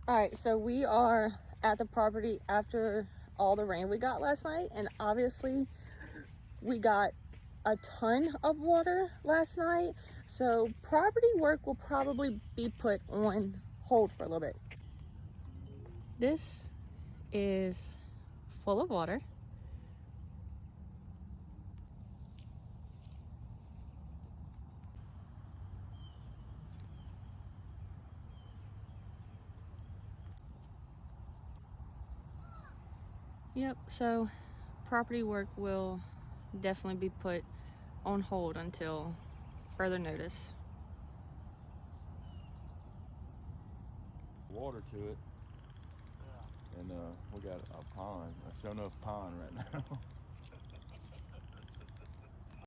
All right, so we are at the property after all the rain we got last night, and obviously we got a ton of water last night, so property work will probably be put on hold for a little bit. This is full of water. Yep, so property work will definitely be put on hold until further notice. Water to it, and we got a pond, a show enough pond right now.